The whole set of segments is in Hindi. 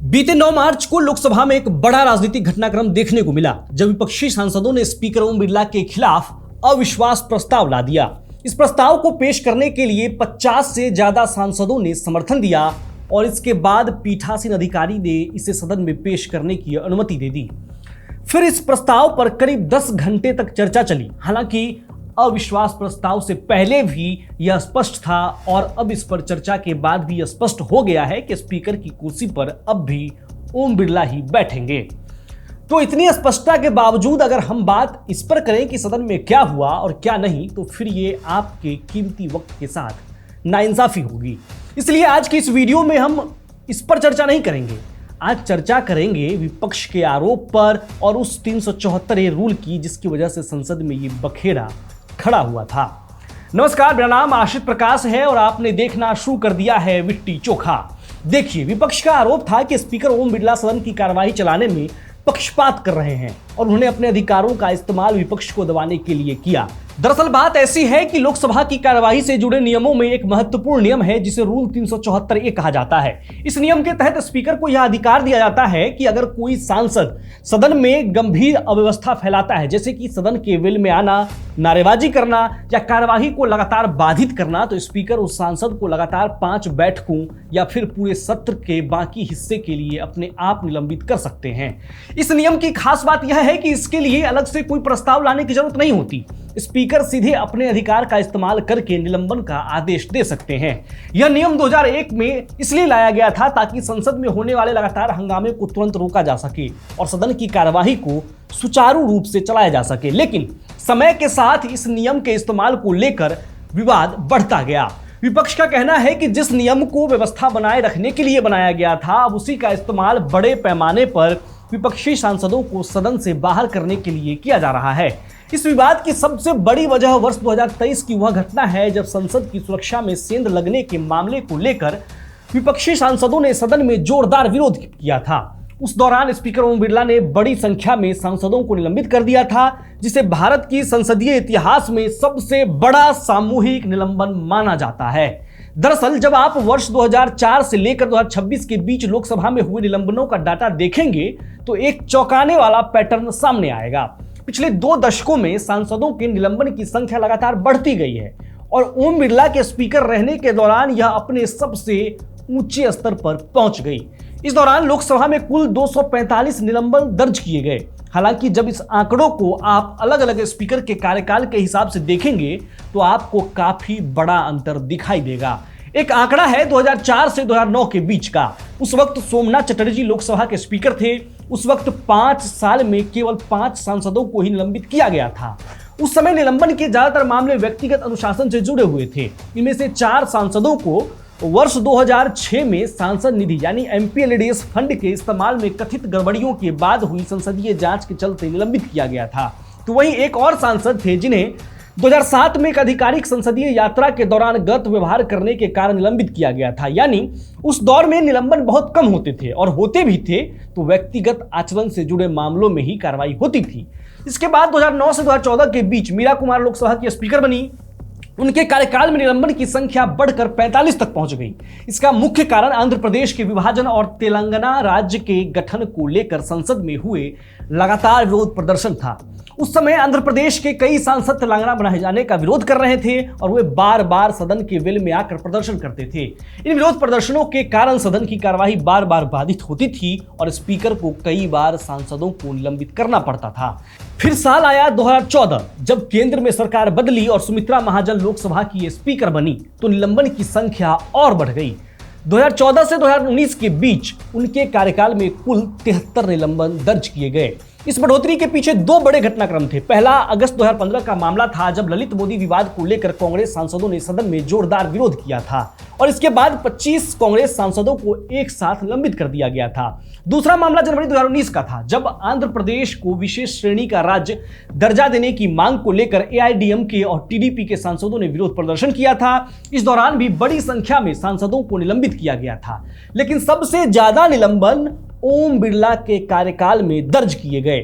बीते 9 मार्च को लोकसभा में एक बड़ा राजनीतिक घटनाक्रम देखने को मिला जब विपक्षी सांसदों ने स्पीकर ओम बिरला के खिलाफ अविश्वास प्रस्ताव ला दिया। इस प्रस्ताव को पेश करने के लिए 50 से ज्यादा सांसदों ने समर्थन दिया और इसके बाद पीठासीन अधिकारी ने इसे सदन में पेश करने की अनुमति दे दी। फिर इस प्रस्ताव पर करीब 10 घंटे तक चर्चा चली। हालांकि अविश्वास प्रस्ताव से पहले भी यह स्पष्ट था और अब इस पर चर्चा के बाद भी यह स्पष्ट हो गया है कि स्पीकर की कुर्सी पर अब भी ओम बिरला ही बैठेंगे। तो इतनी स्पष्टता के बावजूद अगर हम बात इस पर करें कि सदन में क्या हुआ और क्या नहीं, तो फिर ये आपके कीमती वक्त के साथ नाइंसाफी होगी। इसलिए आज की इस वीडियो में हम इस पर चर्चा नहीं करेंगे। आज चर्चा करेंगे विपक्ष के आरोप पर और उस 374 रूल की जिसकी वजह से संसद में ये बखेड़ा खड़ा हुआ था। नमस्कार, मेरा नाम आशित प्रकाश है और आपने देखना शुरू कर दिया है विट्टी चोखा। देखिए, विपक्ष का आरोप था कि स्पीकर ओम बिरला सदन की कार्यवाही चलाने में पक्षपात कर रहे हैं और उन्होंने अपने अधिकारों का इस्तेमाल विपक्ष को दबाने के लिए किया। दरअसल बात ऐसी है कि लोकसभा की कार्यवाही से जुड़े नियमों में एक महत्वपूर्ण नियम है जिसे रूल 374A कहा जाता है। इस नियम के तहत स्पीकर को यह अधिकार दिया जाता है कि अगर कोई सांसद सदन में गंभीर अव्यवस्था फैलाता है, जैसे कि सदन के विल में आना, नारेबाजी करना या कार्यवाही को लगातार बाधित करना, तो स्पीकर उस सांसद को लगातार 5 बैठकों या फिर पूरे सत्र के बाकी हिस्से के लिए अपने आप निलंबित कर सकते हैं। इस नियम की खास बात यह है कि इसके लिए अलग से कोई प्रस्ताव लाने की जरूरत नहीं होती। स्पीकर सीधे अपने अधिकार का इस्तेमाल करके निलंबन का आदेश दे सकते हैं। यह नियम 2001 में इसलिए लाया गया था ताकि संसद में होने वाले लगातार हंगामे को तुरंत रोका जा सके और सदन की कार्यवाही को सुचारू रूप से चलाया जा सके। लेकिन समय के साथ इस नियम के इस्तेमाल को लेकर विवाद बढ़ता गया। विपक्ष का कहना है कि जिस नियम को व्यवस्था बनाए रखने के लिए बनाया गया था, अब उसी का इस्तेमाल बड़े पैमाने पर विपक्षी सांसदों को सदन से बाहर करने के लिए किया जा रहा है। इस विवाद की सबसे बड़ी वजह वर्ष 2023 की वह घटना है जब संसद की सुरक्षा में सेंध लगने के मामले को लेकर विपक्षी सांसदों ने सदन में जोरदार विरोध किया था। उस दौरान स्पीकर ओम बिरला ने बड़ी संख्या में सांसदों को निलंबित कर दिया था, जिसे भारत की संसदीय इतिहास में सबसे बड़ा सामूहिक निलंबन माना जाता है। दरअसल जब आप वर्ष 2004 से लेकर 2026 के बीच लोकसभा में हुए निलंबनों का डाटा देखेंगे तो एक चौंकाने वाला पैटर्न सामने आएगा। पिछले 2 दशकों में सांसदों के निलंबन की संख्या लगातार बढ़ती गई है और ओम बिरला के स्पीकर रहने के दौरान यह अपने सबसे ऊंचे स्तर पर पहुंच गई। इस दौरान लोकसभा में कुल 245 निलंबन दर्ज किए गए। हालांकि जब इस आंकड़ों को आप अलग अलग स्पीकर के कार्यकाल के हिसाब से देखेंगे तो आपको काफी बड़ा अंतर दिखाई देगा। एक आंकड़ा है 2004 से 2009 के बीच का। उस वक्त सोमनाथ चटर्जी लोकसभा के स्पीकर थे। उस वक्त 5 साल में केवल 5 सांसदों को ही निलंबित किया गया था। उस समय निलंबन के ज्यादातर मामले व्यक्तिगत अनुशासन से जुड़े हुए थे। इनमें से 4 सांसदों को वर्ष 2006 में सांसद निधि यानी MPLADS फंड के इस्तेमाल में कथित गड़बड़ियों के बाद हुई संसदीय जांच के चलते निलंबित किया गया था। तो वहीं एक और सांसद थे जिन्हें 2007 में एक आधिकारिक संसदीय यात्रा के दौरान गलत व्यवहार करने के कारण निलंबित किया गया था। यानी उस दौर में निलंबन बहुत कम होते थे और होते भी थे तो व्यक्तिगत आचरण से जुड़े मामलों में ही कार्रवाई होती थी। इसके बाद 2009 से 2014 के बीच मीरा कुमार लोकसभा की स्पीकर बनी। उनके कार्यकाल में निलंबन की संख्या बढ़कर 45 तक पहुंच गई। इसका मुख्य कारण आंध्र प्रदेश के विभाजन और तेलंगाना राज्य के गठन को लेकर संसद में हुए लगातार विरोध प्रदर्शन था। उस समय आंध्र प्रदेश के कई सांसद तेलंगाना बनाए जाने का विरोध कर रहे थे और वे बार बार सदन के विल में आकर प्रदर्शन करते थे। इन विरोध प्रदर्शनों के कारण सदन की कार्यवाही बार बार बाधित होती थी और स्पीकर को कई बार सांसदों को निलंबित करना पड़ता था। फिर साल आया 2014, जब केंद्र में सरकार बदली और सुमित्रा महाजन लोकसभा की स्पीकर बनी तो निलंबन की संख्या और बढ़ गई। 2014 से 2019 के बीच उनके कार्यकाल में कुल 73 निलंबन दर्ज किए गए। इस बढ़ोतरी के पीछे 2 बड़े घटनाक्रम थे। पहला अगस्त 2015 का मामला था जब ललित मोदी विवाद को लेकर कांग्रेस सांसदों ने सदन में जोरदार विरोध किया था और इसके बाद 25 कांग्रेस सांसदों को एक साथ निलंबित कर दिया गया था। दूसरा मामला जनवरी 2019 का था जब आंध्र प्रदेश को विशेष श्रेणी का राज्य दर्जा देने की मांग को लेकर AIADMK और TDP के सांसदों ने विरोध प्रदर्शन किया था। इस दौरान भी बड़ी संख्या में सांसदों को निलंबित किया गया था, लेकिन सबसे ज्यादा निलंबन ओम बिरला के कार्यकाल में दर्ज किए गए।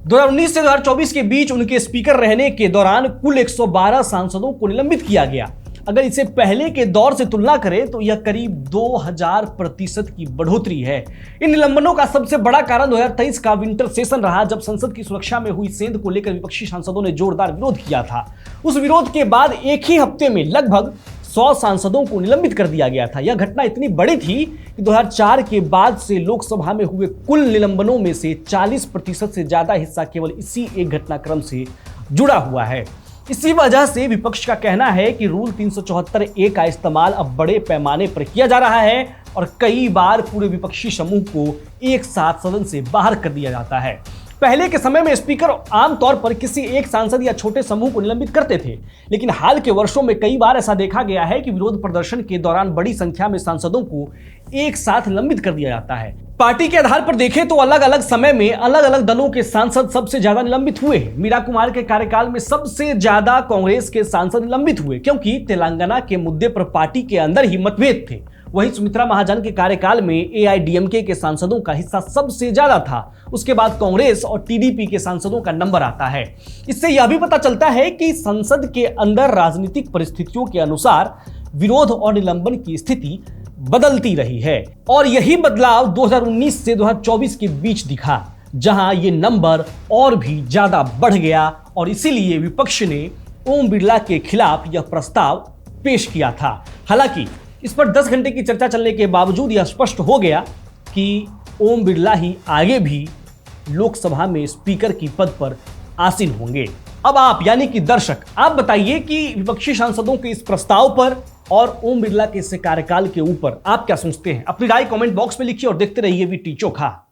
2019 से 2024 के बीच उनके स्पीकर रहने के दौरान कुल 112 सांसदों को निलंबित किया गया। अगर इसे पहले के दौर से तुलना करें तो यह करीब 2000% की बढ़ोतरी है। इन निलंबनों का सबसे बड़ा कारण 2023 का विंटर सेशन रहा, जब संसद की सुरक्षा में हुई सेंध को लेकर विपक्षी सांसदों ने जोरदार विरोध किया था। उस विरोध के बाद एक ही हफ्ते में लगभग 100 सांसदों को निलंबित कर दिया गया था। यह घटना इतनी बड़ी थी कि 2004 के बाद से लोकसभा में हुए कुल निलंबनों में से 40% से ज्यादा हिस्सा केवल इसी एक घटनाक्रम से जुड़ा हुआ है। इसी वजह से विपक्ष का कहना है कि रूल 374A का इस्तेमाल अब बड़े पैमाने पर किया जा रहा है और कई बार पूरे विपक्षी समूह को एक साथ सदन से बाहर कर दिया जाता है। पहले के समय में स्पीकर आमतौर पर किसी एक सांसद या छोटे समूह को निलंबित करते थे, लेकिन हाल के वर्षों में कई बार ऐसा देखा गया है कि विरोध प्रदर्शन के दौरान बड़ी संख्या में सांसदों को एक साथ निलंबित कर दिया जाता है। पार्टी के आधार पर देखें तो अलग अलग समय में अलग अलग दलों के सांसद सबसे ज्यादा निलंबित हुए हैं। मीरा कुमार के कार्यकाल में सबसे ज्यादा कांग्रेस के सांसद निलंबित हुए, क्योंकि तेलंगाना के मुद्दे पर पार्टी के अंदर ही मतभेद थे। वहीं सुमित्रा महाजन के कार्यकाल में AIADMK के सांसदों का हिस्सा सबसे ज्यादा था। उसके बाद कांग्रेस और TDP के सांसदों का नंबर आता है। इससे यह भी पता चलता है कि संसद के अंदर राजनीतिक परिस्थितियों के अनुसार विरोध और निलंबन की स्थिति बदलती रही है और यही बदलाव 2019 से 2024 के बीच दिखा, जहां ये नंबर और भी ज्यादा बढ़ गया और इसीलिए विपक्ष ने ओम बिरला के खिलाफ यह प्रस्ताव पेश किया था। हालांकि इस पर 10 घंटे की चर्चा चलने के बावजूद यह स्पष्ट हो गया कि ओम बिरला ही आगे भी लोकसभा में स्पीकर की पद पर आसीन होंगे। अब आप यानी कि दर्शक, आप बताइए कि विपक्षी सांसदों के इस प्रस्ताव पर और ओम बिरला के इस कार्यकाल के ऊपर आप क्या सोचते हैं? अपनी राय कमेंट बॉक्स में लिखिए और देखते रहिए VT चोखा।